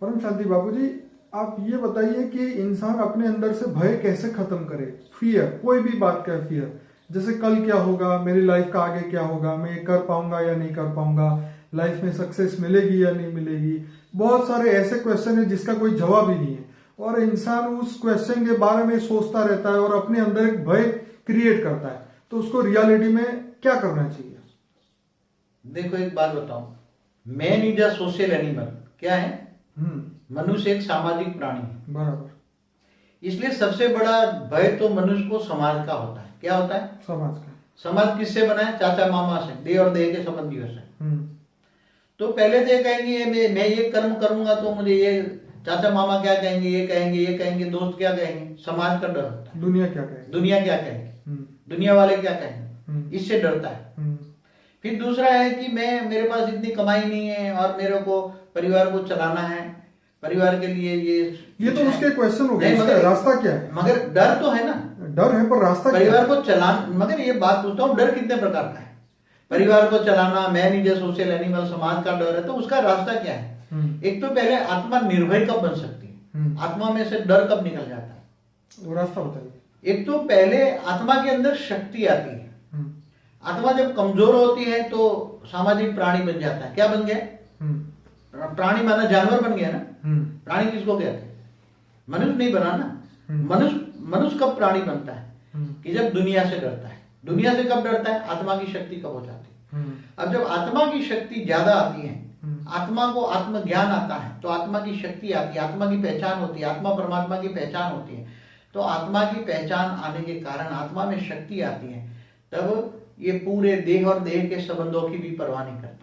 परम शांति बाबूजी, आप ये बताइए कि इंसान अपने अंदर से भय कैसे खत्म करे। फियर, कोई भी बात का फियर, जैसे कल क्या होगा, मेरी लाइफ का आगे क्या होगा, मैं ये कर पाऊंगा या नहीं कर पाऊंगा, लाइफ में सक्सेस मिलेगी या नहीं मिलेगी। बहुत सारे ऐसे क्वेश्चन है जिसका कोई जवाब ही नहीं है, और इंसान उस क्वेश्चन के बारे में सोचता रहता है और अपने अंदर एक भय क्रिएट करता है। तो उसको रियलिटी में क्या करना चाहिए? देखो, एक बात बताऊं, man is a social animal. क्या है? मनुष्य एक सामाजिक प्राणी है। बराबर। इसलिए सबसे बड़ा भय तो मनुष्य को समाज का होता है। क्या होता है? समाज का। समाज किससे बना है? चाचा मामा से, देह और देह के संबंधियों से। तो पहले तो ये कहेंगे मैं ये कर्म करूंगा तो मुझे ये चाचा मामा क्या कहेंगे, ये कहेंगे, ये कहेंगे, दोस्त क्या कहेंगे। समाज का डर होता है। दुनिया क्या कहेगी, दुनिया क्या कहेगी, दुनिया वाले क्या कहेंगे, इससे डरता है। फिर दूसरा है कि मेरे पास इतनी कमाई नहीं है और मेरे को परिवार को चलाना है, परिवार के लिए ये तो उसके क्वेश्चन हो गए। मगर रास्ता क्या है? मगर डर तो है ना, डर है, पर रास्ता परिवार को चलाना। मगर ये बात पूछता हूँ, डर कितने प्रकार का है? परिवार को चलाना, man is a social animal, समाज का डर है। तो उसका रास्ता क्या है? एक तो पहले आत्मा निर्भय कब बन सकती है, आत्मा में से डर कब निकल जाता है, वो रास्ता बताइए। एक तो पहले आत्मा के अंदर शक्ति आती है। आत्मा जब कमजोर होती है तो सामाजिक प्राणी बन जाता है। क्या बन गया? प्राणी माना जानवर बन गया ना। प्राणी किसको कहते हैं? मनुष्य नहीं बना ना। मनुष्य कब प्राणी बनता है? कि जब दुनिया से डरता है। दुनिया से कब डरता है? आत्मा की शक्ति कब हो जाती है। अब जब आत्मा की शक्ति ज्यादा आती है, आत्मा को आत्मज्ञान आता है, तो आत्मा की शक्ति आती है, आत्मा की पहचान होती है, आत्मा परमात्मा की पहचान होती है। तो आत्मा की पहचान आने के कारण आत्मा में शक्ति आती है, तब ये पूरे देह और देह के संबंधों की भी परवाह नहीं करता।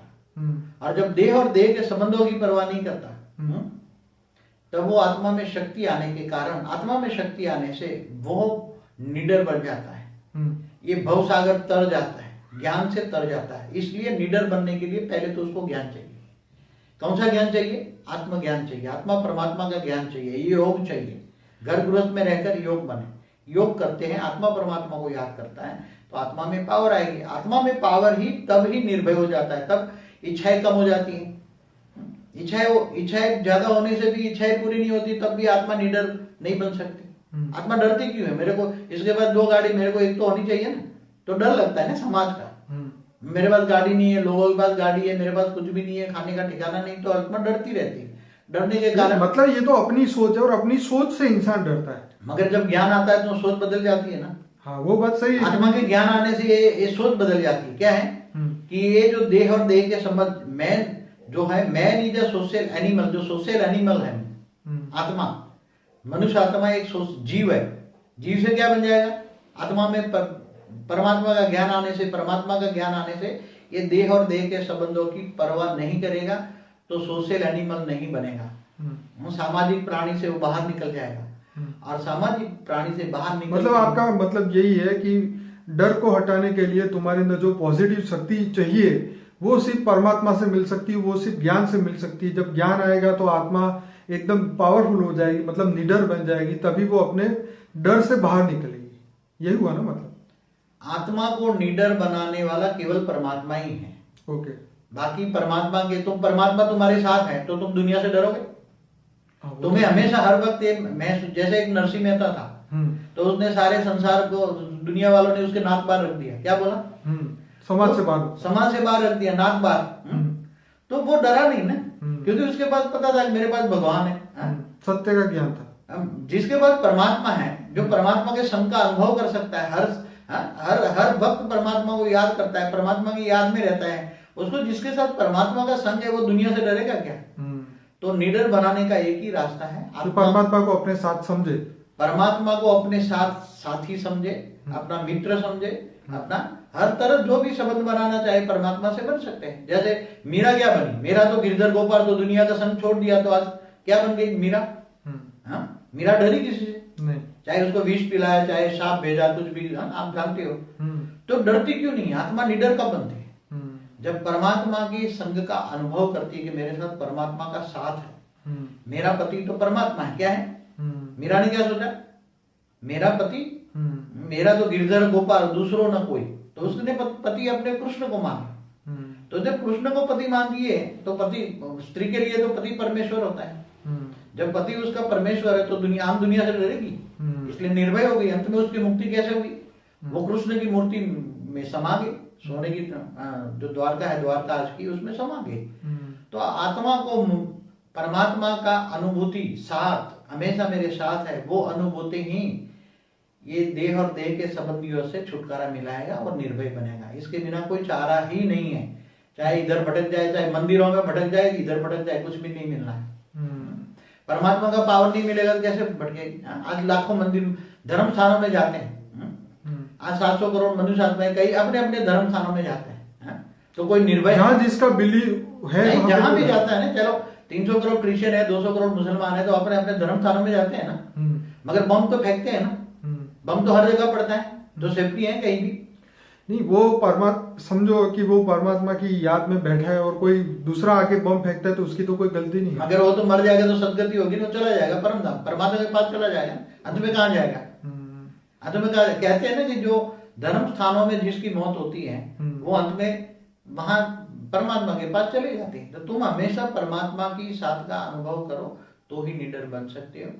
और जब देह और देह के संबंधों की परवाह नहीं करता, तब वो आत्मा में शक्ति आने के कारण, आत्मा में शक्ति आने से वो निडर बन जाता है। ये भवसागर तर जाता है, ज्ञान से तर जाता है। इसलिए निडर बनने के लिए पहले तो उसको ज्ञान चाहिए। कौन सा ज्ञान चाहिए? आत्मज्ञान चाहिए, आत्मा परमात्मा का ज्ञान चाहिए, योग चाहिए। घर गृहस्थ में रहकर योग बने, योग करते हैं, आत्मा परमात्मा को याद करता है, तो आत्मा में पावर आएगी। आत्मा में पावर ही तब ही निर्भय हो जाता है, तब इच्छाएं कम हो जाती हैं। इच्छाएं ज्यादा होने से भी इच्छाएं पूरी नहीं होती, तब भी आत्मा निडर नहीं बन सकती। आत्मा डरती क्यों है? मेरे को इसके बाद 2 गाड़ी, मेरे को एक तो होनी चाहिए ना। तो डर लगता है ना समाज का। मेरे पास गाड़ी नहीं है, लोगों के पास गाड़ी है, मेरे पास कुछ भी नहीं है, खाने का ठिकाना नहीं, तो आत्मा डरती रहती है। डरने के कारण मतलब ये तो अपनी सोच है, और अपनी सोच से इंसान डरता है। मगर जब ज्ञान आता है तो सोच बदल जाती है ना। हाँ, वो बात सही है। आत्मा के ज्ञान आने से ये सोच बदल जाती है। क्या है? कि ये जो देह और देह के संबंध, मैन जो है, man is a social animal. जो सोशल एनिमल है आत्मा, मनुष्य आत्मा एक जीव है। जीव से क्या बन जाएगा? आत्मा में परमात्मा का ज्ञान आने से, परमात्मा का ज्ञान आने से ये देह और देह के संबंधों की परवाह नहीं करेगा, तो सोशल एनिमल नहीं बनेगा। वो सामाजिक प्राणी से वो बाहर निकल जाएगा। और सामाजिक प्राणी से बाहर निकल, मतलब आपका मतलब यही है कि डर को हटाने के लिए तुम्हारे अंदर जो पॉजिटिव शक्ति चाहिए वो सिर्फ परमात्मा से मिल सकती है, वो सिर्फ ज्ञान से मिल सकती है। जब ज्ञान आएगा तो आत्मा एकदम पावरफुल हो जाएगी, मतलब निडर बन जाएगी, तभी वो अपने डर से बाहर निकलेगी। यही हुआ ना मतलब? आत्मा को निडर बनाने वाला केवल परमात्मा ही है। ओके। बाकी परमात्मा के, तुम परमात्मा तुम्हारे साथ है तो तुम दुनिया से डरोगे? तुम्हें हमेशा हर वक्त मैं जैसे एक नरसिंह मेहता था, तो उसने सारे संसार को, दुनिया वालों ने उसके नाक बार रख दिया। क्या बोला? समाज से बाहर, समाज से बाहर रख दिया, नाक बार। तो वो डरा नहीं ना, क्योंकि उसके पास पता था कि मेरे पास भगवान है, सत्य का ज्ञान था। जिसके पास परमात्मा है, जो परमात्मा के संग का अनुभव कर सकता है, हर वक्त परमात्मा को याद करता है, परमात्मा की याद में रहता है, उसको जिसके साथ परमात्मा का संग है, वो दुनिया से डरेगा क्या? तो निडर बनाने का एक ही रास्ता है, परमात्मा को अपने साथ समझे, परमात्मा को अपने साथ साथी समझे, अपना मित्र समझे, अपना हर तरह जो भी संबंध बनाना चाहे परमात्मा से बन सकते हैं। जैसे मीरा क्या बनी? मेरा तो गिरधर गोपाल तो दुनिया का संग छोड़ दिया, तो आज क्या बन गई मीरा? मीरा डरी किसी से नहीं, चाहे उसको विष पिलाया, चाहे सांप भेजा, कुछ भी, आप जानते हो। तो डरती क्यों नहीं? आत्मा निडर कब बनती है? जब परमात्मा की संग का अनुभव करती है कि मेरे साथ परमात्मा का साथ है। मेरा पति तो परमात्मा है। क्या है? मीरा ने क्या सोचा? मेरा पति, मेरा तो गिरधर गोपाल, दूसरों ना कोई, तो उसने पति अपने कृष्ण को माना। तो जब कृष्ण को पति मानती है तो पति, स्त्री के लिए तो पति परमेश्वर होता है। जब पति उसका परमेश्वर है तो दुनिया, आम दुनिया से डरेगी, इसलिए निर्भय हो गई। अंत में उसकी मुक्ति कैसे हुई? वो कृष्ण की मूर्ति में समा गई, सोने की जो द्वारका है, द्वारका आज की, उसमें समा गई। तो आत्मा को परमात्मा का अनुभूति साथ, हमेशा मेरे साथ है, वो अनुभूति ही ये देह और देह के संबंधियों से छुटकारा मिलाएगा और निर्भय बनेगा। इसके बिना कोई चारा ही नहीं है। चाहे इधर भटक जाए, चाहे मंदिरों में भटक जाए, इधर भटक जाए, कुछ भी नहीं मिलना है। परमात्मा का पावर नहीं मिलेगा तो कैसे भटके? आज लाखों मंदिर, धर्म स्थानों में जाते हैं। आज 700 करोड़ मनुष्य आत्माएं कई अपने अपने धर्म स्थानों में जाते हैं। तो कोई निर्भय, जहां जिसका बिलीव है, जहां भी जाता है ना, चलो 300 करोड़ क्रिश्चियन है, 200 करोड़ मुसलमान है, तो अपने अपने धर्म स्थानों में जाते हैं ना। मगर बम तो फेंकते हैं ना, बम तो हर जगह पड़ता है, तो सेफ्टी है कहीं भी नहीं। वो परमात्मा, समझो कि वो परमात्मा की याद में बैठा है और कोई दूसरा आके बम फेंकता है तो उसकी तो कोई गलती नहीं है। अगर वो तो मर जाएगा तो सदगति होगी, तो चला जाएगा परम धाम, परमात्मा के पास चला जाएगा। अंत में कहाँ जाएगा? अंत में कहते हैं ना कि जो धर्म स्थानों में जिसकी मौत होती है वो अंत में वहां परमात्मा के पास चले जाते हैं। तो तुम हमेशा परमात्मा की साथ का अनुभव करो तो ही निडर बन सकते हो।